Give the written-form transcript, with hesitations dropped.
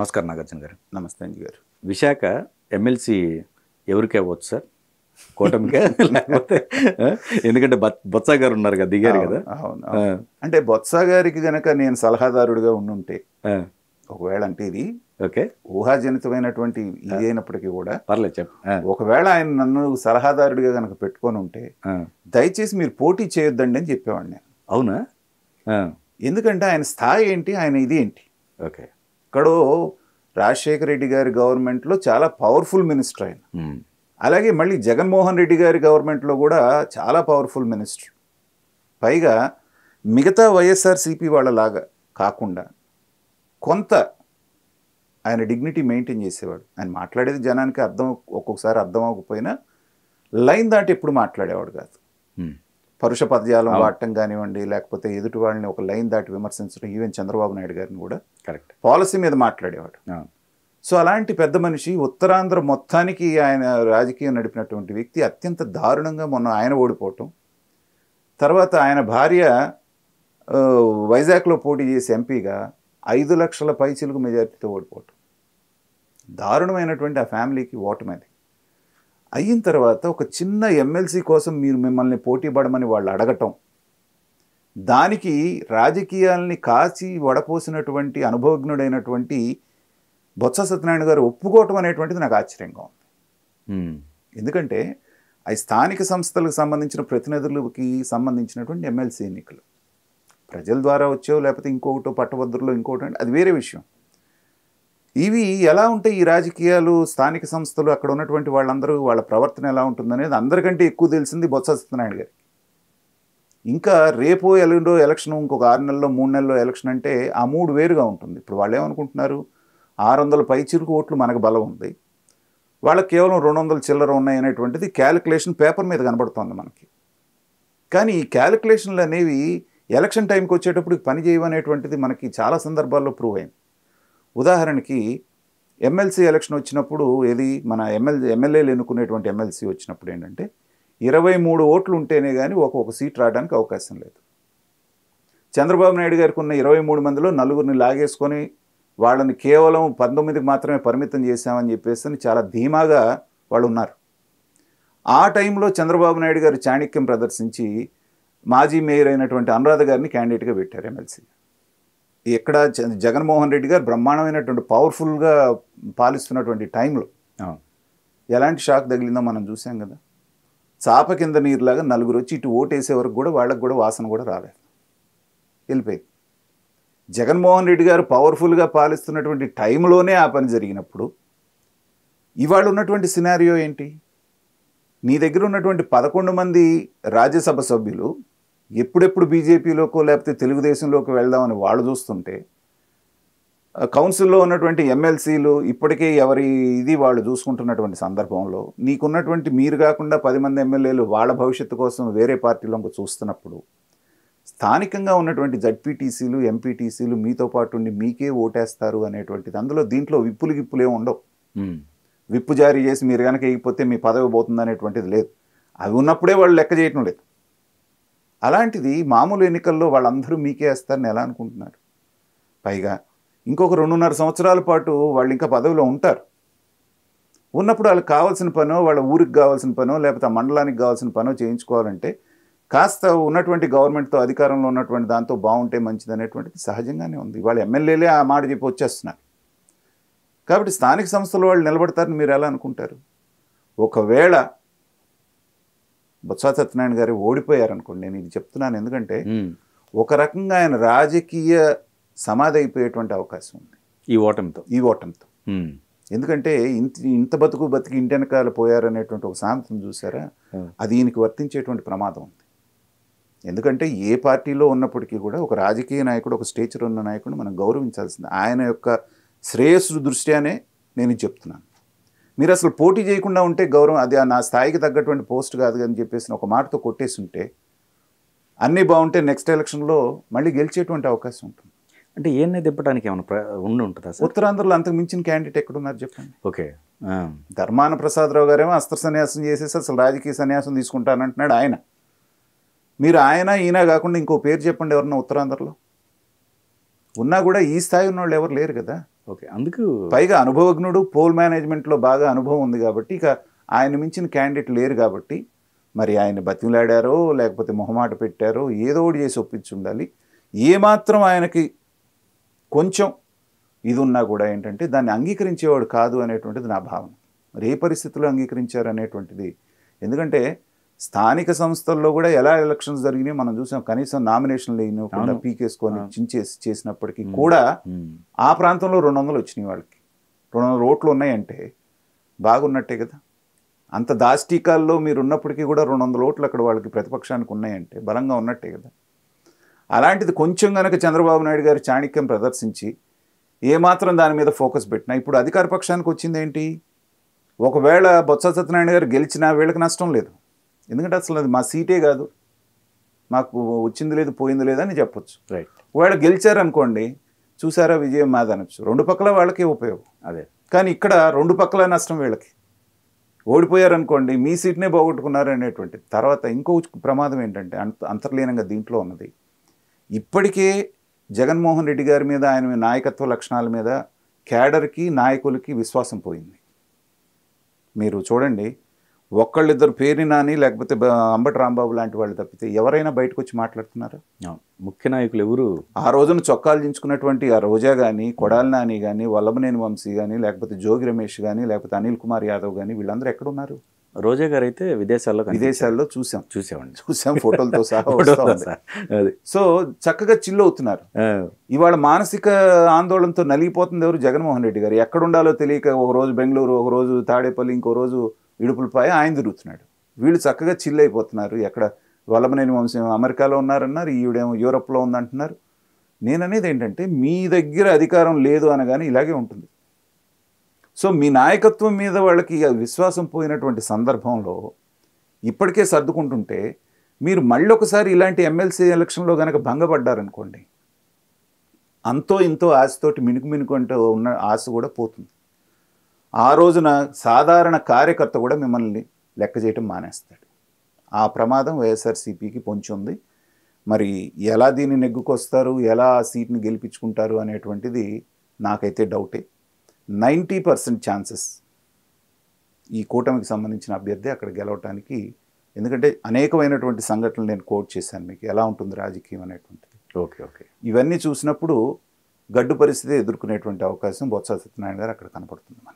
నమస్కారం నాగార్జున గారు. నమస్తే అంజీ గారు. విశాఖ ఎమ్మెల్సీ ఎవరికి అవ్వచ్చు సార్? కూటమికే లేకపోతే ఎందుకంటే బొత్స గారు ఉన్నారు కదా, దిగారు కదా. అవును. అంటే బొత్స గారికి గనక నేను సలహాదారుడిగా ఉండుంటే, ఒకవేళ అంటే ఇది ఓకే ఊహాజనితమైనటువంటి ఇది అయినప్పటికీ కూడా పర్లేదు చెప్పు. ఒకవేళ ఆయన నన్ను సలహాదారుడిగా గనక పెట్టుకొని ఉంటే దయచేసి మీరు పోటీ చేయొద్దండి అని చెప్పేవాడిని నేను. అవునా? ఎందుకంటే ఆయన స్థాయి ఏంటి, ఆయన ఇది ఏంటి. ఓకే, ఇక్కడో రాజశేఖర రెడ్డి గారి గవర్నమెంట్లో చాలా పవర్ఫుల్ మినిస్టర్ ఆయన. అలాగే మళ్ళీ జగన్మోహన్ రెడ్డి గారి గవర్నమెంట్లో కూడా చాలా పవర్ఫుల్ మినిస్టర్. పైగా మిగతా వైఎస్ఆర్సీపీ వాళ్ళలాగా కాకుండా కొంత ఆయన డిగ్నిటీ మెయింటైన్ చేసేవాడు. ఆయన మాట్లాడేది జనానికి ఒక్కొక్కసారి అర్థం అవ్వకపోయినా లైన్ దాటి ఎప్పుడు మాట్లాడేవాడు కాదు. పరుష పదజాలం వాడటం కానివ్వండి, లేకపోతే ఎదుటి వాళ్ళని ఒక లైన్ దాటి విమర్శించడం, ఈవెన్ చంద్రబాబు నాయుడు గారిని కూడా కరెక్ట్ పాలసీ మీద మాట్లాడేవాడు. సో అలాంటి పెద్ద మనిషి ఉత్తరాంధ్ర మొత్తానికి ఆయన రాజకీయం నడిపినటువంటి వ్యక్తి అత్యంత దారుణంగా మొన్న ఆయన ఓడిపోవటం, తర్వాత ఆయన భార్య వైజాగ్లో పోటీ చేసి ఎంపీగా 5 లక్షల పైచిలుకు మెజారిటీతో ఓడిపోవటం దారుణమైనటువంటి ఆ ఫ్యామిలీకి ఓటమిది. అయిన తర్వాత ఒక చిన్న ఎమ్మెల్సీ కోసం మిమ్మల్ని పోటీ పడమని వాళ్ళు అడగటం, దానికి రాజకీయాల్ని కాచి వడపోసినటువంటి అనుభవజ్ఞుడైనటువంటి బొత్స సత్యనారాయణ గారు ఒప్పుకోవటం అనేటువంటిది నాకు ఆశ్చర్యంగా ఉంది. ఎందుకంటే అవి స్థానిక సంస్థలకు సంబంధించిన ప్రతినిధులకి సంబంధించినటువంటి ఎమ్మెల్సీ ఎన్నికలు ప్రజల ద్వారా వచ్చేవో లేకపోతే ఇంకొకటో పట్టభద్రులో ఇంకోటి, అది వేరే విషయం. ఇవి ఎలా ఉంటాయి ఈ రాజకీయాలు, స్థానిక సంస్థలు, అక్కడ ఉన్నటువంటి వాళ్ళందరూ వాళ్ళ ప్రవర్తన ఎలా ఉంటుందనేది అందరికంటే ఎక్కువ తెలిసింది బొత్స సత్యనారాయణ గారికి. ఇంకా రేపో ఎల్లుండో ఎలక్షన్, ఇంకొక 6 నెలల్లో 3 నెలల్లో ఎలక్షన్ అంటే ఆ మూడు వేరుగా ఉంటుంది. ఇప్పుడు వాళ్ళు ఏమనుకుంటున్నారు, 600 పైచిలుకు ఓట్లు మనకు బలం ఉంది, వాళ్ళకి కేవలం 200 చిల్లర ఉన్నాయి అనేటువంటిది క్యాలిక్యులేషన్ పేపర్ మీద కనబడుతోంది మనకి. కానీ ఈ క్యాలిక్యులేషన్లు అనేవి ఎలక్షన్ టైంకి వచ్చేటప్పుడు పని చేయవనేటువంటిది మనకి చాలా సందర్భాల్లో ప్రూవ్ అయింది. ఉదాహరణకి ఎమ్మెల్సీ ఎలక్షన్ వచ్చినప్పుడు, ఏది మన ఎమ్మెల్యేలు ఎన్నుకునేటువంటి ఎమ్మెల్సీ వచ్చినప్పుడు ఏంటంటే 23 ఓట్లు ఉంటేనే కానీ ఒక్కొక్క సీట్ రావడానికి అవకాశం లేదు. చంద్రబాబు నాయుడు గారికి ఉన్న 23 మందిలో 4గురిని లాగేసుకొని వాళ్ళని కేవలం 19కి మాత్రమే పరిమితం చేశామని చెప్పేసి చాలా ధీమాగా వాళ్ళు ఉన్నారు. ఆ టైంలో చంద్రబాబు నాయుడు గారు చాణక్యం ప్రదర్శించి మాజీ మేయర్ అయినటువంటి అనురాధ గారిని క్యాండిడేట్గా పెట్టారు ఎమ్మెల్సీ. ఇక్కడ జగన్మోహన్ రెడ్డి గారు బ్రహ్మాండమైనటువంటి పవర్ఫుల్గా పాలిస్తున్నటువంటి టైంలో ఎలాంటి షాక్ తగిలిందో మనం చూసాం కదా. చాప కింద నీరులాగా 4 వచ్చి ఇటు ఓటేసే వరకు కూడా వాళ్ళకు కూడా వాసన కూడా రాలేదు, వెళ్ళిపోయింది. జగన్మోహన్ రెడ్డి గారు పవర్ఫుల్గా పాలిస్తున్నటువంటి టైంలోనే ఆ పని జరిగినప్పుడు ఇవాళ ఉన్నటువంటి సినారియో ఏంటి? నీ దగ్గర ఉన్నటువంటి 11 మంది రాజ్యసభ సభ్యులు ఎప్పుడెప్పుడు బీజేపీలోకో లేకపోతే తెలుగుదేశంలోకి వెళ్దామని వాళ్ళు చూస్తుంటే, కౌన్సిల్లో ఉన్నటువంటి ఎమ్మెల్సీలు ఇప్పటికే ఎవరి ఇది వాళ్ళు చూసుకుంటున్నటువంటి సందర్భంలో, నీకున్నటువంటి మీరు కాకుండా 10 మంది ఎమ్మెల్యేలు వాళ్ళ భవిష్యత్తు కోసం వేరే పార్టీలో చూస్తున్నప్పుడు, స్థానికంగా ఉన్నటువంటి జడ్పీటీసీలు, ఎంపీటీసీలు మీతో పాటు ఉండి మీకే ఓటేస్తారు అనేటువంటిది, అందులో దీంట్లో గిప్పులే ఉండవు. విప్పు జారీ చేసి మీరు కనుక వేయకపోతే మీ పదవి పోతుంది అనేటువంటిది లేదు. అవి ఉన్నప్పుడే వాళ్ళు లెక్క చేయటం లేదు. అలాంటిది మామూలు ఎన్నికల్లో వాళ్ళందరూ మీకే వేస్తారని ఎలా అనుకుంటున్నారు? పైగా ఇంకొక 2.5 సంవత్సరాల పాటు వాళ్ళు ఇంకా పదవిలో ఉంటారు. ఉన్నప్పుడు వాళ్ళకి కావాల్సిన పనో, వాళ్ళ ఊరికి కావాల్సిన పనో, లేకపోతే ఆ మండలానికి కావాల్సిన పనో చేయించుకోవాలంటే కాస్త ఉన్నటువంటి గవర్నమెంట్తో, అధికారంలో ఉన్నటువంటి దాంతో బాగుంటే మంచిది అనేటువంటిది సహజంగానే ఉంది. వాళ్ళ ఎమ్మెల్యేలే ఆ మాట చెప్పి వచ్చేస్తున్నారు. కాబట్టి స్థానిక సంస్థల వాళ్ళు నిలబడతారని మీరు ఎలా అనుకుంటారు? ఒకవేళ బొత్స సత్యనారాయణ గారు ఓడిపోయారనుకోండి, నేను ఇది చెప్తున్నాను ఎందుకంటే ఒక రకంగా ఆయన రాజకీయ సమాధి అయిపోయేటువంటి అవకాశం ఉంది ఈ ఓటమితో. ఎందుకంటే ఇంత బతికి ఇంటి వెనకాల పోయారనేటువంటి ఒక సామెతను చూసారా, అది ఈయనకి వర్తించేటువంటి ప్రమాదం ఉంది. ఎందుకంటే ఏ పార్టీలో ఉన్నప్పటికీ కూడా ఒక రాజకీయ నాయకుడు, ఒక స్టేచర్ ఉన్న నాయకుడు మనం గౌరవించాల్సింది. ఆయన యొక్క శ్రేయస్సు దృష్ట్యానే నేను చెప్తున్నాను. మీరు అసలు పోటీ చేయకుండా ఉంటే గౌరవం, అది నా స్థాయికి తగ్గటువంటి పోస్ట్ కాదు అని చెప్పేసి ఒక మాటతో కొట్టేసి ఉంటే, అన్నీ బాగుంటే నెక్స్ట్ ఎలక్షన్లో మళ్ళీ గెలిచేటువంటి అవకాశం ఉంటుంది. అంటే ఏం దింపడానికి ఏమైనా ఉంటుందా? ఉత్తరాంధ్రలో అంతకు మించిన క్యాండిడేట్ ఎక్కడున్నారు చెప్పండి? ఓకే, ధర్మాన ప్రసాదరావు గారేమో అస్త్ర సన్యాసం చేసేసి అసలు రాజకీయ సన్యాసం తీసుకుంటానంటున్నాడు ఆయన. మీరు ఈయన కాకుండా ఇంకో పేరు చెప్పండి ఎవరన్నా ఉత్తరాంధ్రలో ఉన్నా కూడా ఈ స్థాయి ఉన్న వాళ్ళు ఎవరు లేరు కదా. ఓకే. అందుకు పైగా అనుభవజ్ఞుడు, పోల్ మేనేజ్మెంట్లో బాగా అనుభవం ఉంది కాబట్టి ఇక ఆయన మించిన క్యాండిడేట్ లేరు కాబట్టి మరి ఆయన బతిమలాడారో లేకపోతే మొహమాట పెట్టారో ఏదో ఒకటి చేసి ఒప్పించి ఉండాలి. ఏమాత్రం ఆయనకి కొంచెం ఇది ఉన్నా కూడా ఏంటంటే దాన్ని అంగీకరించేవాడు కాదు అనేటువంటిది నా భావన. మరి ఏ పరిస్థితుల్లో అంగీకరించారు అనేటువంటిది, ఎందుకంటే స్థానిక సంస్థల్లో కూడా ఎలా ఎలక్షన్స్ జరిగినాయి మనం చూసాం. కనీసం నామినేషన్లు వేయకుండా పీకేసుకొని చించేసి చేసినప్పటికీ కూడా ఆ ప్రాంతంలో 200 వచ్చినాయి వాళ్ళకి. 200 ఓట్లు ఉన్నాయంటే బాగున్నట్టే కదా. అంత దాష్టీకాల్లో మీరు ఉన్నప్పటికీ కూడా 200 ఓట్లు అక్కడ వాళ్ళకి ప్రతిపక్షానికి ఉన్నాయంటే బలంగా ఉన్నట్టే కదా. అలాంటిది కొంచెం కనుక చంద్రబాబు నాయుడు గారి చాణక్యం ప్రదర్శించి ఏమాత్రం దాని మీద ఫోకస్ పెట్టినా ఇప్పుడు అధికార పక్షానికి వచ్చింది ఏంటి? ఒకవేళ బొత్స సత్యనారాయణ గారు గెలిచినా వీళ్ళకి నష్టం లేదు. ఎందుకంటే అసలు అది మా సీటే కాదు, మాకు వచ్చింది లేదు పోయింది లేదని చెప్పొచ్చు. రైట్. ఒకవేళ గెలిచారనుకోండి, చూసారా విజయం మాదనొచ్చు, 2 పక్కల వాళ్ళకే ఉపయోగం. అదే. కానీ ఇక్కడ 2 పక్కల నష్టం వీళ్ళకి. ఓడిపోయారనుకోండి, మీ సీట్నే పోగొట్టుకున్నారు అనేటువంటి. తర్వాత ఇంకో ప్రమాదం ఏంటంటే అంతర్లీనంగా దీంట్లో ఉన్నది, ఇప్పటికే జగన్మోహన్ రెడ్డి గారి మీద ఆయన నాయకత్వ లక్షణాల మీద క్యాడర్కి నాయకులకి విశ్వాసం పోయింది. మీరు చూడండి, ఒక్కళ్ళిద్దరు పేరు నాని లేకపోతే అంబటి రాంబాబు లాంటి వాళ్ళు తప్పితే ఎవరైనా బయటకు వచ్చి మాట్లాడుతున్నారా? ముఖ్య నాయకులు ఎవరు? ఆ రోజున చొక్కాలు దించుకున్నటువంటి ఆ రోజా కానీ, కొడాలి నాని కానీ, వల్లభనేని వంశీ కానీ, లేకపోతే జోగి రమేష్ కానీ, లేకపోతే అనిల్ కుమార్ యాదవ్ కానీ, వీళ్ళందరూ ఎక్కడున్నారు? రోజా గారు అయితే విదేశాల్లో చూసాం ఫోటోలతో సహా. సో చక్కగా చిల్లు అవుతున్నారు. ఇవాళ మానసిక ఆందోళనతో నలిగిపోతుంది ఎవరు? జగన్మోహన్ రెడ్డి గారు. ఎక్కడుండాలో తెలియక ఒక రోజు బెంగళూరు, ఒక రోజు తాడేపల్లి, ఇంకో రోజు ఇడుపులపై ఆయన తిరుగుతున్నాడు. వీళ్ళు చక్కగా చిల్లు అయిపోతున్నారు. ఎక్కడ వల్లభనేని వంశం అమెరికాలో ఉన్నారన్నారు, ఈవిడేమో యూరోప్లో ఉందంటున్నారు. నేననేది ఏంటంటే మీ దగ్గర అధికారం లేదు అనగానే ఇలాగే ఉంటుంది. సో మీ నాయకత్వం మీద వాళ్ళకి విశ్వాసం పోయినటువంటి సందర్భంలో ఇప్పటికే సర్దుకుంటుంటే మీరు మళ్ళీ ఒకసారి ఇలాంటి ఎమ్మెల్సీ ఎలక్షన్లో కనుక భంగపడ్డారనుకోండి, అంతో ఇంతో ఆశతోటి మినుకు అంటే ఉన్న ఆశ కూడా పోతుంది. ఆ రోజున సాధారణ కార్యకర్త కూడా మిమ్మల్ని లెక్క చేయటం మానేస్తాడు. ఆ ప్రమాదం వైఎస్ఆర్సీపీకి పొంచి ఉంది. మరి ఎలా దీన్ని నెగ్గుకొస్తారు, ఎలా ఆ సీట్ని గెలిపించుకుంటారు అనేటువంటిది నాకైతే డౌటే. 90% ఛాన్సెస్ ఈ కూటమికి సంబంధించిన అభ్యర్థి అక్కడ గెలవటానికి. ఎందుకంటే అనేకమైనటువంటి సంఘటనలు నేను కోట్ చేశాను మీకు, ఎలా ఉంటుంది రాజకీయం అనేటువంటిది. ఓకే. ఇవన్నీ చూసినప్పుడు గడ్డు పరిస్థితి ఎదుర్కొనేటువంటి అవకాశం బొత్స సత్యనారాయణ గారు అక్కడ కనపడుతుంది మనకి.